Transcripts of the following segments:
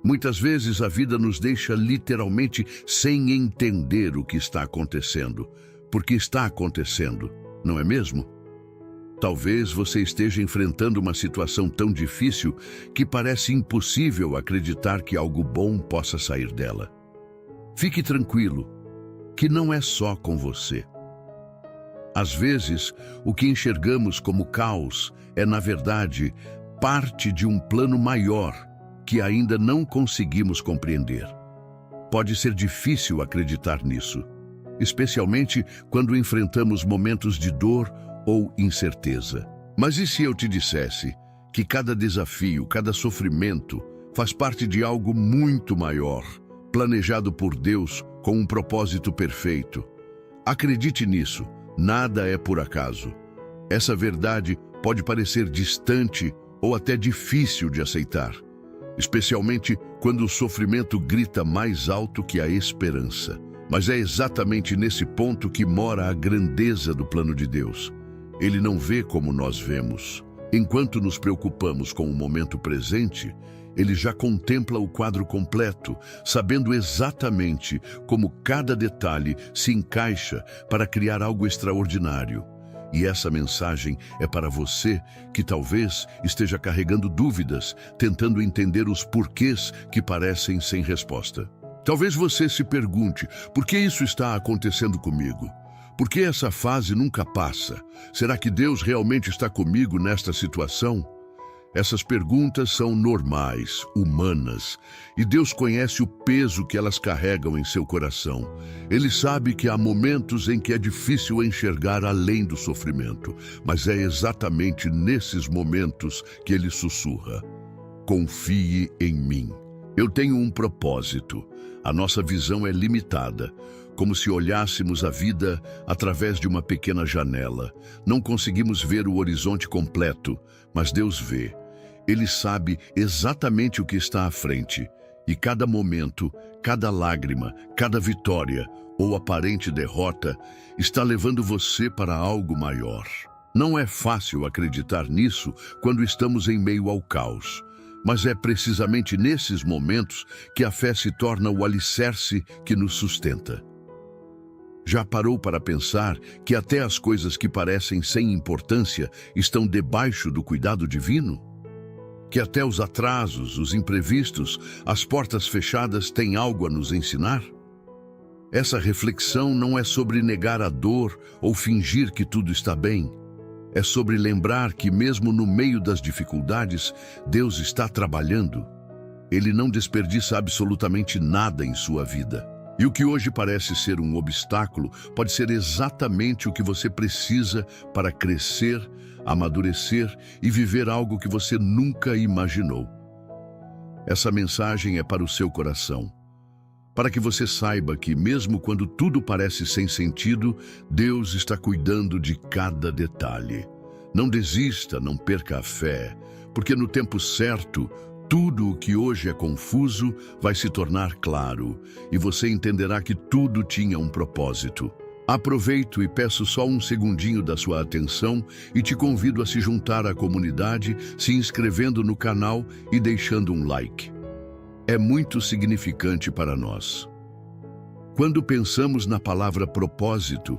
Muitas vezes a vida nos deixa literalmente sem entender o que está acontecendo, porque está acontecendo, não é mesmo? Talvez você esteja enfrentando uma situação tão difícil que parece impossível acreditar que algo bom possa sair dela. Fique tranquilo, que não é só com você. Às vezes, o que enxergamos como caos é, na verdade, parte de um plano maior que ainda não conseguimos compreender. Pode ser difícil acreditar nisso, especialmente quando enfrentamos momentos de dor ou incerteza. Mas e se eu te dissesse que cada desafio, cada sofrimento faz parte de algo muito maior, planejado por Deus com um propósito perfeito? Acredite nisso, nada é por acaso. Essa verdade pode parecer distante ou até difícil de aceitar, especialmente quando o sofrimento grita mais alto que a esperança. Mas é exatamente nesse ponto que mora a grandeza do plano de Deus. Ele não vê como nós vemos. Enquanto nos preocupamos com o momento presente, ele já contempla o quadro completo, sabendo exatamente como cada detalhe se encaixa para criar algo extraordinário. E essa mensagem é para você que talvez esteja carregando dúvidas, tentando entender os porquês que parecem sem resposta. Talvez você se pergunte, por que isso está acontecendo comigo? Por que essa fase nunca passa? Será que Deus realmente está comigo nesta situação? Essas perguntas são normais, humanas, e Deus conhece o peso que elas carregam em seu coração. Ele sabe que há momentos em que é difícil enxergar além do sofrimento, mas é exatamente nesses momentos que Ele sussurra: confie em mim. Eu tenho um propósito. A nossa visão é limitada, como se olhássemos a vida através de uma pequena janela. Não conseguimos ver o horizonte completo, mas Deus vê. Ele sabe exatamente o que está à frente, e cada momento, cada lágrima, cada vitória ou aparente derrota está levando você para algo maior. Não é fácil acreditar nisso quando estamos em meio ao caos, mas é precisamente nesses momentos que a fé se torna o alicerce que nos sustenta. Já parou para pensar que até as coisas que parecem sem importância estão debaixo do cuidado divino? Que até os atrasos, os imprevistos, as portas fechadas têm algo a nos ensinar? Essa reflexão não é sobre negar a dor ou fingir que tudo está bem. É sobre lembrar que mesmo no meio das dificuldades, Deus está trabalhando. Ele não desperdiça absolutamente nada em sua vida. E o que hoje parece ser um obstáculo pode ser exatamente o que você precisa para crescer, amadurecer e viver algo que você nunca imaginou. Essa mensagem é para o seu coração, para que você saiba que mesmo quando tudo parece sem sentido, Deus está cuidando de cada detalhe. Não desista, não perca a fé, porque no tempo certo, tudo o que hoje é confuso vai se tornar claro, e você entenderá que tudo tinha um propósito. Aproveito e peço só um segundinho da sua atenção e te convido a se juntar à comunidade, se inscrevendo no canal e deixando um like. É muito significante para nós. Quando pensamos na palavra propósito,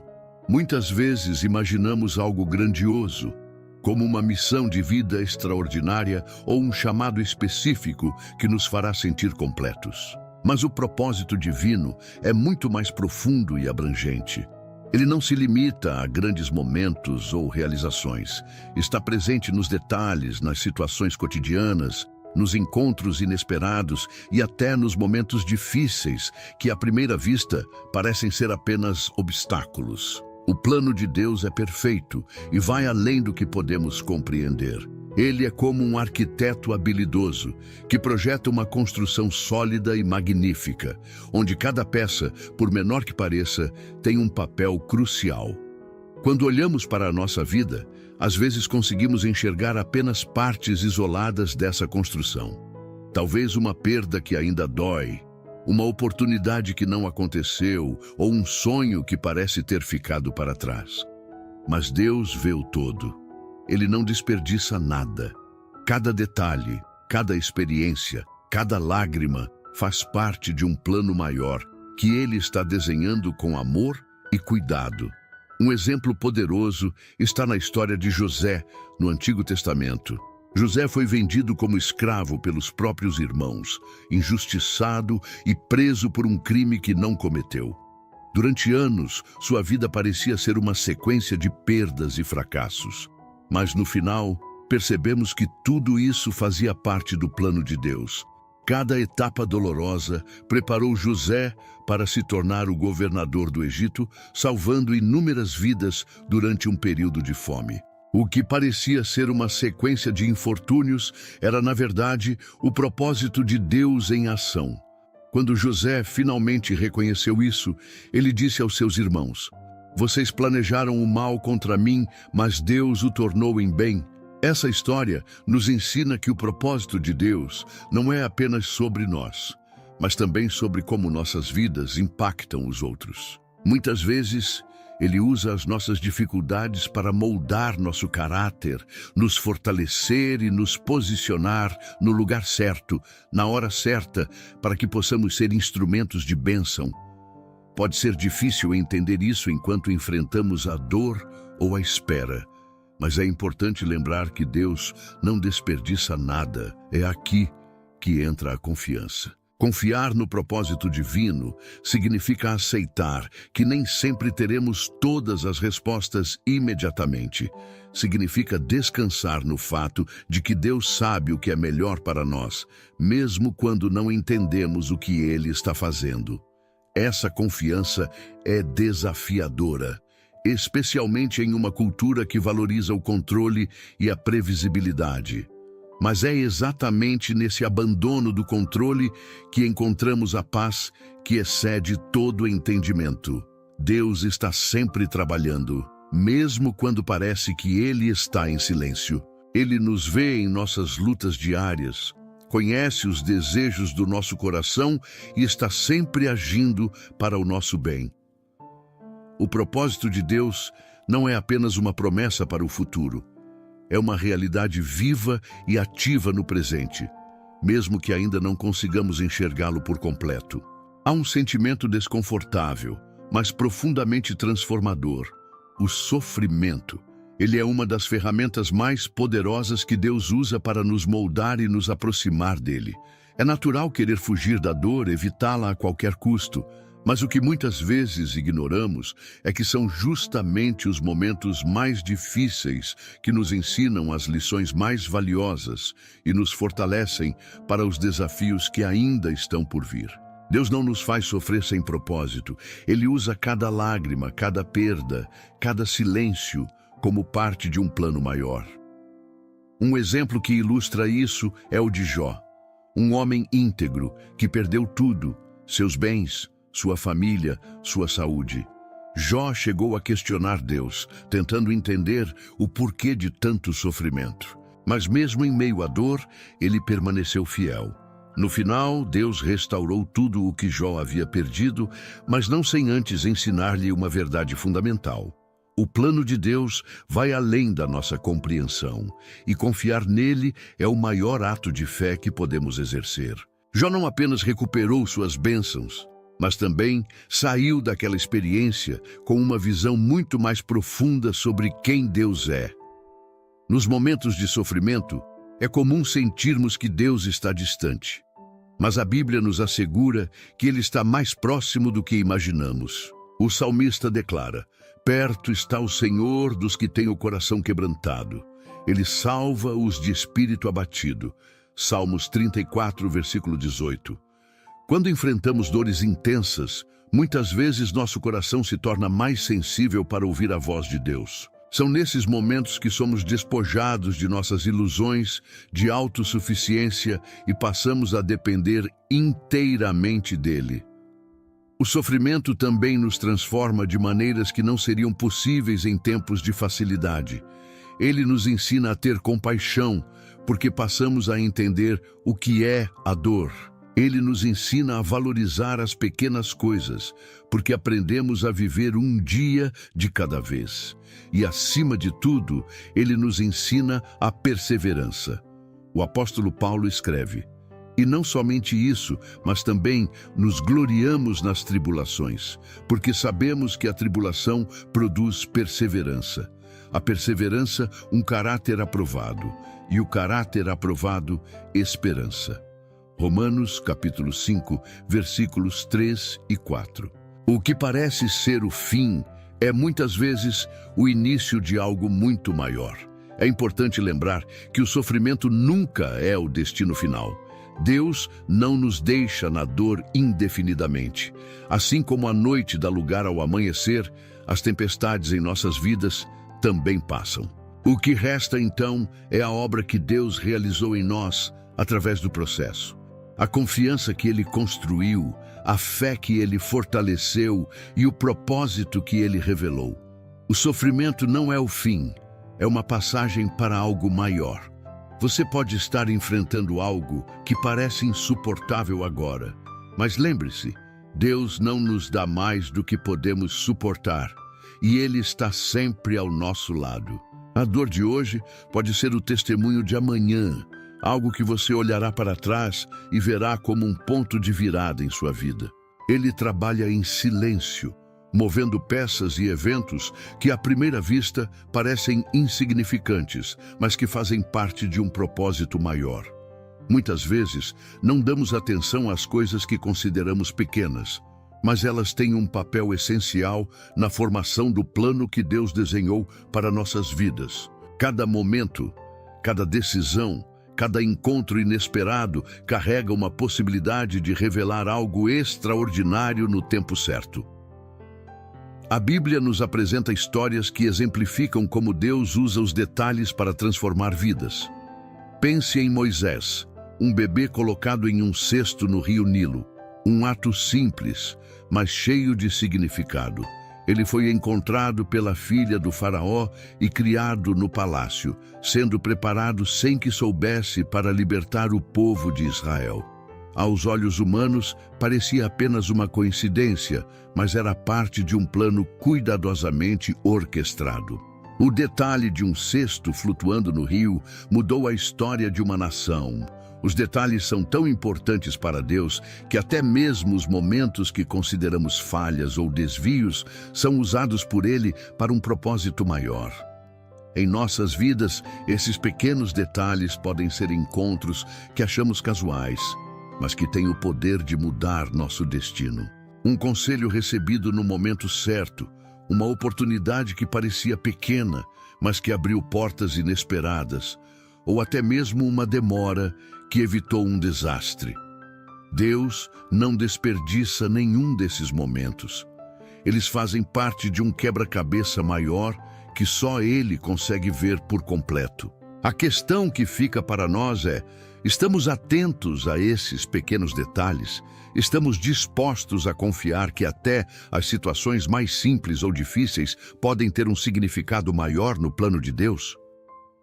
muitas vezes imaginamos algo grandioso, como uma missão de vida extraordinária ou um chamado específico que nos fará sentir completos. Mas o propósito divino é muito mais profundo e abrangente. Ele não se limita a grandes momentos ou realizações. Está presente nos detalhes, nas situações cotidianas, nos encontros inesperados e até nos momentos difíceis que, à primeira vista, parecem ser apenas obstáculos. O plano de Deus é perfeito e vai além do que podemos compreender. Ele é como um arquiteto habilidoso que projeta uma construção sólida e magnífica, onde cada peça, por menor que pareça, tem um papel crucial. Quando olhamos para a nossa vida, às vezes conseguimos enxergar apenas partes isoladas dessa construção. Talvez uma perda que ainda dói, uma oportunidade que não aconteceu ou um sonho que parece ter ficado para trás. Mas Deus vê o todo. Ele não desperdiça nada. Cada detalhe, cada experiência Cada lágrima faz parte de um plano maior que ele está desenhando com amor e cuidado. Um exemplo poderoso está na história de José, no Antigo Testamento. José foi vendido como escravo pelos próprios irmãos, injustiçado e preso por um crime que não cometeu. Durante anos, sua vida parecia ser uma sequência de perdas e fracassos. Mas no final, percebemos que tudo isso fazia parte do plano de Deus. Cada etapa dolorosa preparou José para se tornar o governador do Egito, salvando inúmeras vidas durante um período de fome. O que parecia ser uma sequência de infortúnios era, na verdade, o propósito de Deus em ação. Quando José finalmente reconheceu isso, ele disse aos seus irmãos: "Vocês planejaram o mal contra mim, mas Deus o tornou em bem." Essa história nos ensina que o propósito de Deus não é apenas sobre nós, mas também sobre como nossas vidas impactam os outros. Muitas vezes, Ele usa as nossas dificuldades para moldar nosso caráter, nos fortalecer e nos posicionar no lugar certo, na hora certa, para que possamos ser instrumentos de bênção. Pode ser difícil entender isso enquanto enfrentamos a dor ou a espera. Mas é importante lembrar que Deus não desperdiça nada. É aqui que entra a confiança. Confiar no propósito divino significa aceitar que nem sempre teremos todas as respostas imediatamente. Significa descansar no fato de que Deus sabe o que é melhor para nós, mesmo quando não entendemos o que Ele está fazendo. Essa confiança é desafiadora, especialmente em uma cultura que valoriza o controle e a previsibilidade. Mas é exatamente nesse abandono do controle que encontramos a paz que excede todo entendimento. Deus está sempre trabalhando, mesmo quando parece que Ele está em silêncio. Ele nos vê em nossas lutas diárias, conhece os desejos do nosso coração e está sempre agindo para o nosso bem. O propósito de Deus não é apenas uma promessa para o futuro. É uma realidade viva e ativa no presente, mesmo que ainda não consigamos enxergá-lo por completo. Há um sentimento desconfortável, mas profundamente transformador: o sofrimento. Ele é uma das ferramentas mais poderosas que Deus usa para nos moldar e nos aproximar dele. É natural querer fugir da dor, evitá-la a qualquer custo. Mas o que muitas vezes ignoramos é que são justamente os momentos mais difíceis que nos ensinam as lições mais valiosas e nos fortalecem para os desafios que ainda estão por vir. Deus não nos faz sofrer sem propósito. Ele usa cada lágrima, cada perda, cada silêncio como parte de um plano maior. Um exemplo que ilustra isso é o de Jó, um homem íntegro que perdeu tudo: seus bens, sua família, sua saúde. Jó chegou a questionar Deus, tentando entender o porquê de tanto sofrimento. Mas mesmo em meio à dor, ele permaneceu fiel. No final, Deus restaurou tudo o que Jó havia perdido, mas não sem antes ensinar-lhe uma verdade fundamental. O plano de Deus vai além da nossa compreensão, e confiar nele é o maior ato de fé que podemos exercer. Jó não apenas recuperou suas bênçãos, mas também saiu daquela experiência com uma visão muito mais profunda sobre quem Deus é. Nos momentos de sofrimento, é comum sentirmos que Deus está distante. Mas a Bíblia nos assegura que Ele está mais próximo do que imaginamos. O salmista declara: "Perto está o Senhor dos que têm o coração quebrantado. Ele salva os de espírito abatido." Salmos 34, versículo 18. Quando enfrentamos dores intensas, muitas vezes nosso coração se torna mais sensível para ouvir a voz de Deus. São nesses momentos que somos despojados de nossas ilusões de autossuficiência e passamos a depender inteiramente dele. O sofrimento também nos transforma de maneiras que não seriam possíveis em tempos de facilidade. Ele nos ensina a ter compaixão, porque passamos a entender o que é a dor. Ele nos ensina a valorizar as pequenas coisas, porque aprendemos a viver um dia de cada vez. E, acima de tudo, ele nos ensina a perseverança. O apóstolo Paulo escreve: E não somente isso, mas também nos gloriamos nas tribulações, porque sabemos que a tribulação produz perseverança. A perseverança, um caráter aprovado, e o caráter aprovado, esperança. Romanos, capítulo 5, versículos 3 e 4. O que parece ser o fim é muitas vezes o início de algo muito maior. É importante lembrar que o sofrimento nunca é o destino final. Deus não nos deixa na dor indefinidamente. Assim como a noite dá lugar ao amanhecer, as tempestades em nossas vidas também passam. O que resta então é a obra que Deus realizou em nós através do processo. A confiança que Ele construiu, a fé que Ele fortaleceu e o propósito que Ele revelou. O sofrimento não é o fim, é uma passagem para algo maior. Você pode estar enfrentando algo que parece insuportável agora, mas lembre-se, Deus não nos dá mais do que podemos suportar, e Ele está sempre ao nosso lado. A dor de hoje pode ser o testemunho de amanhã, algo que você olhará para trás e verá como um ponto de virada em sua vida. Ele trabalha em silêncio, movendo peças e eventos que à primeira vista parecem insignificantes, mas que fazem parte de um propósito maior. Muitas vezes não damos atenção às coisas que consideramos pequenas, mas elas têm um papel essencial na formação do plano que Deus desenhou para nossas vidas. Cada momento, cada decisão, cada encontro inesperado carrega uma possibilidade de revelar algo extraordinário no tempo certo. A Bíblia nos apresenta histórias que exemplificam como Deus usa os detalhes para transformar vidas. Pense em Moisés, um bebê colocado em um cesto no rio Nilo. Um ato simples, mas cheio de significado. Ele foi encontrado pela filha do faraó e criado no palácio, sendo preparado sem que soubesse para libertar o povo de Israel. Aos olhos humanos, parecia apenas uma coincidência, mas era parte de um plano cuidadosamente orquestrado. O detalhe de um cesto flutuando no rio mudou a história de uma nação. Os detalhes são tão importantes para Deus que até mesmo os momentos que consideramos falhas ou desvios são usados por Ele para um propósito maior. Em nossas vidas, esses pequenos detalhes podem ser encontros que achamos casuais, mas que têm o poder de mudar nosso destino. Um conselho recebido no momento certo, uma oportunidade que parecia pequena, mas que abriu portas inesperadas, ou até mesmo uma demora que evitou um desastre. Deus não desperdiça nenhum desses momentos. Eles fazem parte de um quebra-cabeça maior que só Ele consegue ver por completo. A questão que fica para nós é: estamos atentos a esses pequenos detalhes? Estamos dispostos a confiar que até as situações mais simples ou difíceis podem ter um significado maior no plano de Deus?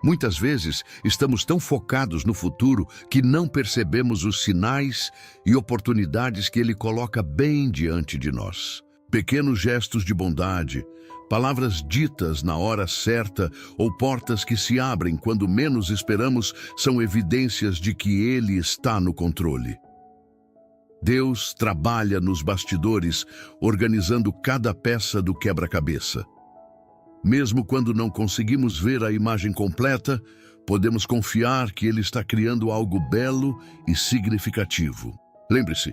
Muitas vezes estamos tão focados no futuro que não percebemos os sinais e oportunidades que Ele coloca bem diante de nós. Pequenos gestos de bondade, palavras ditas na hora certa ou portas que se abrem quando menos esperamos são evidências de que Ele está no controle. Deus trabalha nos bastidores, organizando cada peça do quebra-cabeça. Mesmo quando não conseguimos ver a imagem completa, podemos confiar que Ele está criando algo belo e significativo. Lembre-se,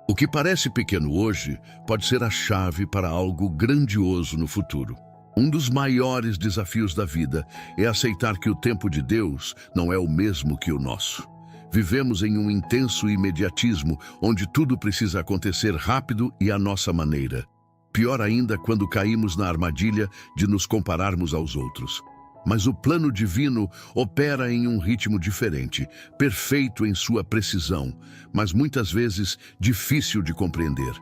o que parece pequeno hoje pode ser a chave para algo grandioso no futuro. Um dos maiores desafios da vida é aceitar que o tempo de Deus não é o mesmo que o nosso. Vivemos em um intenso imediatismo, onde tudo precisa acontecer rápido e à nossa maneira. Pior ainda quando caímos na armadilha de nos compararmos aos outros. Mas o plano divino opera em um ritmo diferente, perfeito em sua precisão, mas muitas vezes difícil de compreender.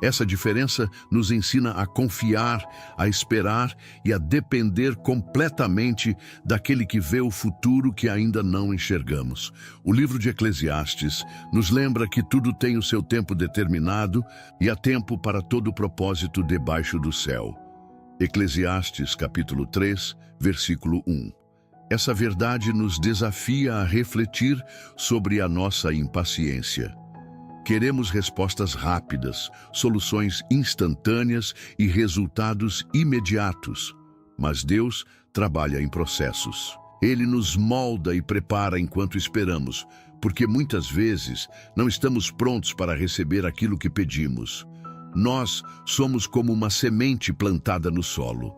Essa diferença nos ensina a confiar, a esperar e a depender completamente daquele que vê o futuro que ainda não enxergamos. O livro de Eclesiastes nos lembra que tudo tem o seu tempo determinado e há tempo para todo propósito debaixo do céu. Eclesiastes, capítulo 3, versículo 1. Essa verdade nos desafia a refletir sobre a nossa impaciência. Queremos respostas rápidas, soluções instantâneas e resultados imediatos. Mas Deus trabalha em processos. Ele nos molda e prepara enquanto esperamos, porque muitas vezes não estamos prontos para receber aquilo que pedimos. Nós somos como uma semente plantada no solo.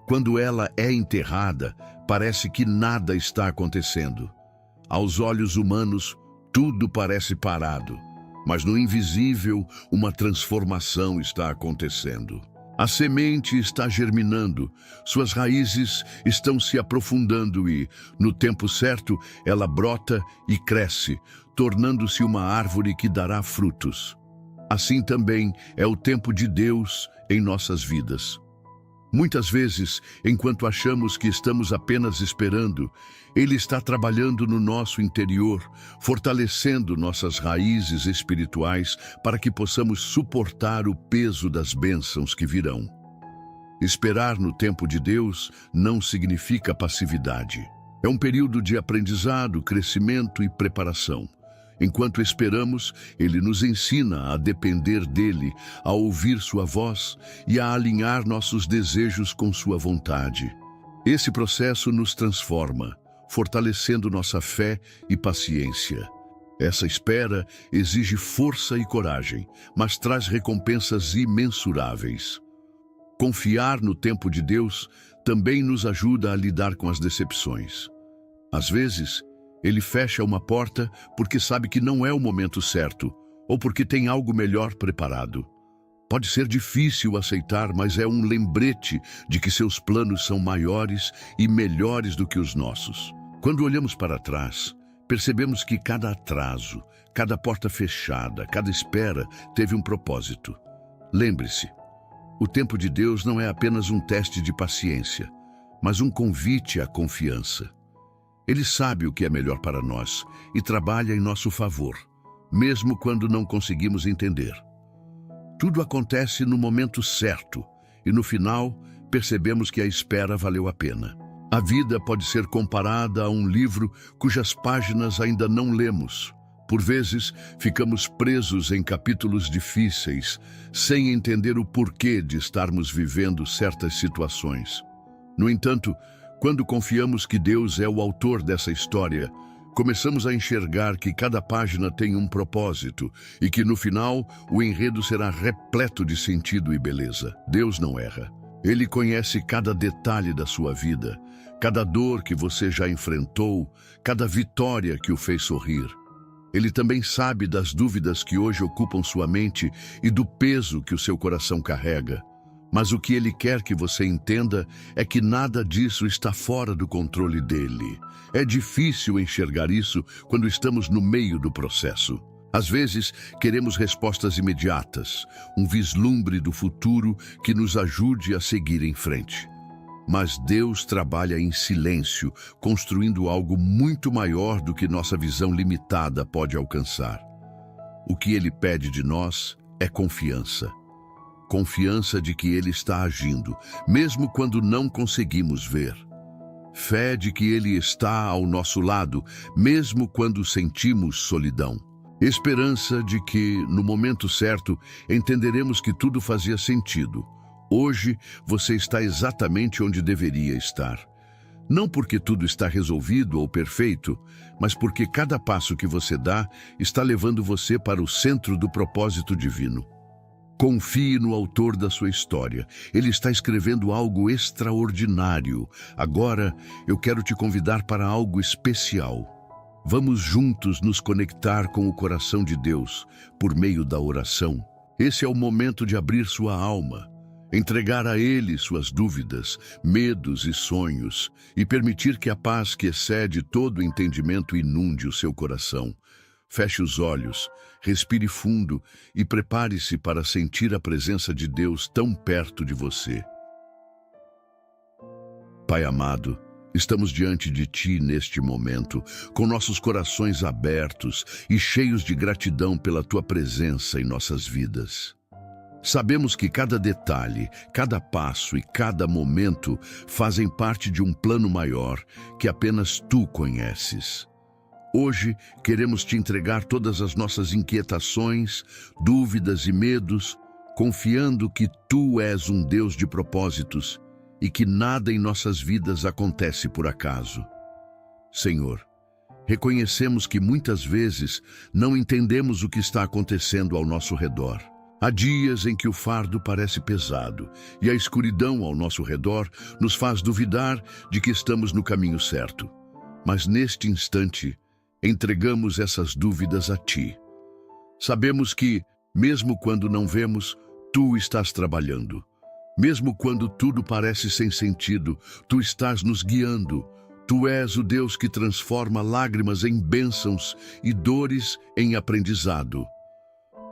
Quando ela é enterrada, parece que nada está acontecendo. Aos olhos humanos, tudo parece parado. Mas no invisível, uma transformação está acontecendo. A semente está germinando, suas raízes estão se aprofundando e, no tempo certo, ela brota e cresce, tornando-se uma árvore que dará frutos. Assim também é o tempo de Deus em nossas vidas. Muitas vezes, enquanto achamos que estamos apenas esperando, Ele está trabalhando no nosso interior, fortalecendo nossas raízes espirituais para que possamos suportar o peso das bênçãos que virão. Esperar no tempo de Deus não significa passividade. É um período de aprendizado, crescimento e preparação. Enquanto esperamos, Ele nos ensina a depender dEle, a ouvir Sua voz e a alinhar nossos desejos com Sua vontade. Esse processo nos transforma, fortalecendo nossa fé e paciência. Essa espera exige força e coragem, mas traz recompensas imensuráveis. Confiar no tempo de Deus também nos ajuda a lidar com as decepções. Às vezes, Ele fecha uma porta porque sabe que não é o momento certo, ou porque tem algo melhor preparado. Pode ser difícil aceitar, mas é um lembrete de que seus planos são maiores e melhores do que os nossos. Quando olhamos para trás, percebemos que cada atraso, cada porta fechada, cada espera teve um propósito. Lembre-se, o tempo de Deus não é apenas um teste de paciência, mas um convite à confiança. Ele sabe o que é melhor para nós e trabalha em nosso favor, mesmo quando não conseguimos entender. Tudo acontece no momento certo e, no final, percebemos que a espera valeu a pena. A vida pode ser comparada a um livro cujas páginas ainda não lemos. Por vezes, ficamos presos em capítulos difíceis, sem entender o porquê de estarmos vivendo certas situações. No entanto, quando confiamos que Deus é o autor dessa história, começamos a enxergar que cada página tem um propósito e que, no final, o enredo será repleto de sentido e beleza. Deus não erra. Ele conhece cada detalhe da sua vida, cada dor que você já enfrentou, cada vitória que o fez sorrir. Ele também sabe das dúvidas que hoje ocupam sua mente e do peso que o seu coração carrega. Mas o que Ele quer que você entenda é que nada disso está fora do controle dele. É difícil enxergar isso quando estamos no meio do processo. Às vezes, queremos respostas imediatas, um vislumbre do futuro que nos ajude a seguir em frente. Mas Deus trabalha em silêncio, construindo algo muito maior do que nossa visão limitada pode alcançar. O que Ele pede de nós é confiança. Confiança de que Ele está agindo, mesmo quando não conseguimos ver. Fé de que Ele está ao nosso lado, mesmo quando sentimos solidão. Esperança de que, no momento certo, entenderemos que tudo fazia sentido. Hoje, você está exatamente onde deveria estar. Não porque tudo está resolvido ou perfeito, mas porque cada passo que você dá está levando você para o centro do propósito divino. Confie no autor da sua história. Ele está escrevendo algo extraordinário. Agora, eu quero te convidar para algo especial. Vamos juntos nos conectar com o coração de Deus por meio da oração. Esse é o momento de abrir sua alma, entregar a Ele suas dúvidas, medos e sonhos e permitir que a paz que excede todo entendimento inunde o seu coração. Feche os olhos, respire fundo e prepare-se para sentir a presença de Deus tão perto de você. Pai amado, estamos diante de Ti neste momento, com nossos corações abertos e cheios de gratidão pela Tua presença em nossas vidas. Sabemos que cada detalhe, cada passo e cada momento fazem parte de um plano maior que apenas Tu conheces. Hoje, queremos Te entregar todas as nossas inquietações, dúvidas e medos, confiando que Tu és um Deus de propósitos e que nada em nossas vidas acontece por acaso. Senhor, reconhecemos que muitas vezes não entendemos o que está acontecendo ao nosso redor. Há dias em que o fardo parece pesado e a escuridão ao nosso redor nos faz duvidar de que estamos no caminho certo. Mas neste instante, entregamos essas dúvidas a Ti. Sabemos que, mesmo quando não vemos, Tu estás trabalhando. Mesmo quando tudo parece sem sentido, Tu estás nos guiando. Tu és o Deus que transforma lágrimas em bênçãos e dores em aprendizado.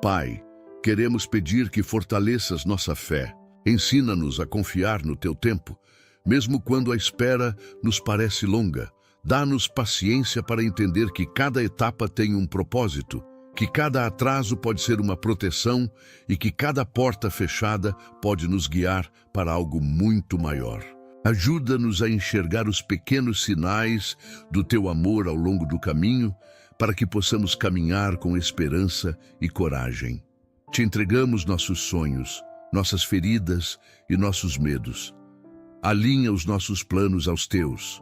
Pai, queremos pedir que fortaleças nossa fé. Ensina-nos a confiar no Teu tempo, mesmo quando a espera nos parece longa. Dá-nos paciência para entender que cada etapa tem um propósito, que cada atraso pode ser uma proteção e que cada porta fechada pode nos guiar para algo muito maior. Ajuda-nos a enxergar os pequenos sinais do Teu amor ao longo do caminho, para que possamos caminhar com esperança e coragem. Te entregamos nossos sonhos, nossas feridas e nossos medos. Alinha os nossos planos aos Teus,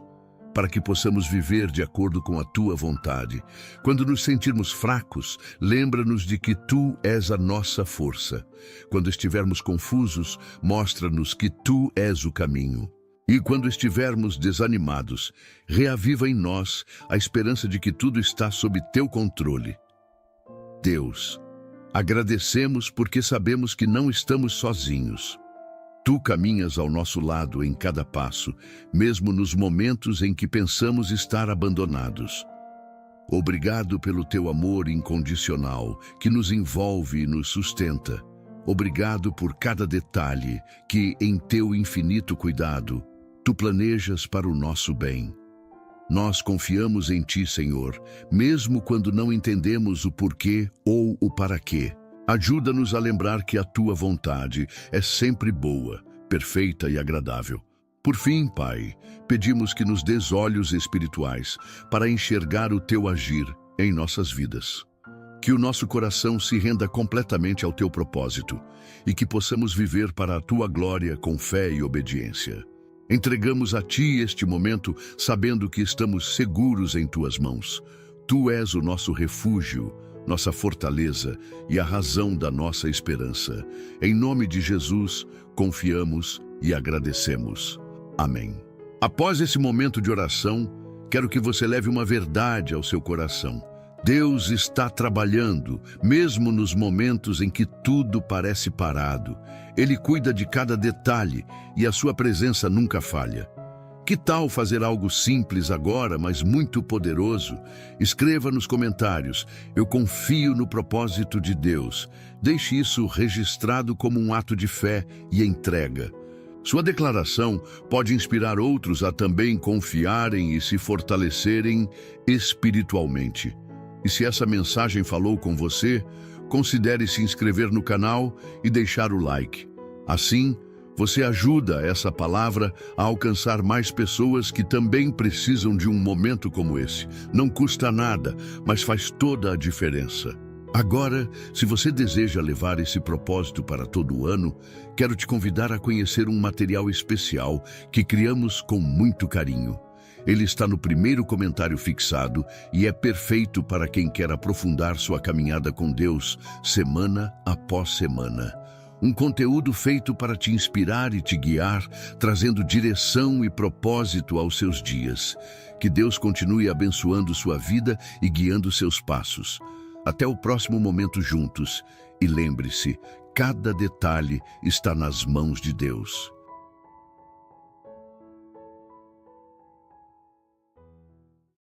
para que possamos viver de acordo com a Tua vontade. Quando nos sentirmos fracos, lembra-nos de que Tu és a nossa força. Quando estivermos confusos, mostra-nos que Tu és o caminho. E quando estivermos desanimados, reaviva em nós a esperança de que tudo está sob Teu controle. Deus, agradecemos porque sabemos que não estamos sozinhos. Tu caminhas ao nosso lado em cada passo, mesmo nos momentos em que pensamos estar abandonados. Obrigado pelo Teu amor incondicional, que nos envolve e nos sustenta. Obrigado por cada detalhe que, em Teu infinito cuidado, Tu planejas para o nosso bem. Nós confiamos em Ti, Senhor, mesmo quando não entendemos o porquê ou o para quê. Ajuda-nos a lembrar que a Tua vontade é sempre boa, perfeita e agradável. Por fim, Pai, pedimos que nos dês olhos espirituais para enxergar o Teu agir em nossas vidas. Que o nosso coração se renda completamente ao Teu propósito e que possamos viver para a Tua glória com fé e obediência. Entregamos a Ti este momento, sabendo que estamos seguros em Tuas mãos. Tu és o nosso refúgio, nossa fortaleza e a razão da nossa esperança. Em nome de Jesus, confiamos e agradecemos. Amém. Após esse momento de oração, quero que você leve uma verdade ao seu coração. Deus está trabalhando, mesmo nos momentos em que tudo parece parado. Ele cuida de cada detalhe e a sua presença nunca falha. Que tal fazer algo simples agora, mas muito poderoso? Escreva nos comentários: eu confio no propósito de Deus. Deixe isso registrado como um ato de fé e entrega. Sua declaração pode inspirar outros a também confiarem e se fortalecerem espiritualmente. E se essa mensagem falou com você, considere se inscrever no canal e deixar o like. Assim, você ajuda essa palavra a alcançar mais pessoas que também precisam de um momento como esse. Não custa nada, mas faz toda a diferença. Agora, se você deseja levar esse propósito para todo o ano, quero te convidar a conhecer um material especial que criamos com muito carinho. Ele está no primeiro comentário fixado e é perfeito para quem quer aprofundar sua caminhada com Deus, semana após semana. Um conteúdo feito para te inspirar e te guiar, trazendo direção e propósito aos seus dias. Que Deus continue abençoando sua vida e guiando seus passos. Até o próximo momento juntos. E lembre-se, cada detalhe está nas mãos de Deus.